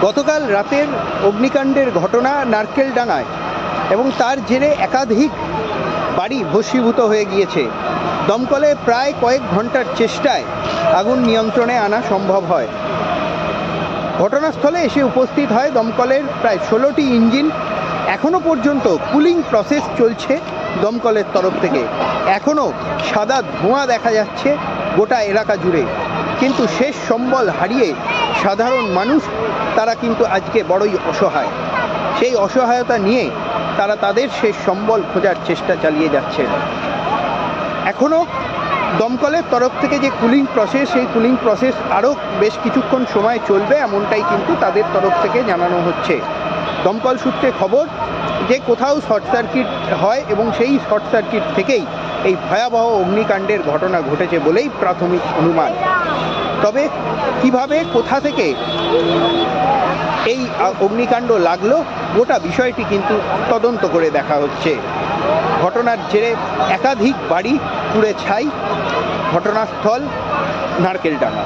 গতকাল রাতের অগ্নিকাণ্ডের ঘটনা নারকেলডাঙ্গায় এবং তার জেরে একাধিক বাড়ি ভস্মীভূত হয়ে গিয়েছে। দমকলে প্রায় কয়েক ঘন্টার চেষ্টায় আগুন নিয়ন্ত্রণে আনা সম্ভব হয়। ঘটনাস্থলে এসে উপস্থিত হয় দমকলের প্রায় 16টি ইঞ্জিন। এখনও পর্যন্ত কুলিং প্রসেস চলছে দমকলের তরফ থেকে। এখনও সাদা ধোঁয়া দেখা যাচ্ছে গোটা এলাকা জুড়ে, কিন্তু শেষ সম্বল হারিয়ে সাধারণ মানুষ তারা কিন্তু আজকে বড়ই অসহায়। সেই অসহায়তা নিয়ে তারা তাদের শেষ সম্বল খোঁজার চেষ্টা চালিয়ে যাচ্ছে। এখনও দমকলের তরফ থেকে যে কুলিং প্রসেস, সেই কুলিং প্রসেস আরও বেশ কিছুক্ষণ সময় চলবে, এমনটাই কিন্তু তাদের তরফ থেকে জানানো হচ্ছে। দমকল সূত্রে খবর যে কোথাও শর্ট সার্কিট হয় এবং সেই শর্ট সার্কিট থেকেই এই ভয়াবহ অগ্নিকাণ্ডের ঘটনা ঘটেছে বলেই প্রাথমিক অনুমান। তবে কিভাবে, কোথা থেকে এই অগ্নিকাণ্ড লাগলো, গোটা বিষয়টি কিন্তু তদন্ত করে দেখা হচ্ছে। ঘটনার জেরে একাধিক বাড়ি পুড়ে ছাই। ঘটনাস্থল নারকেলডাঙ্গা।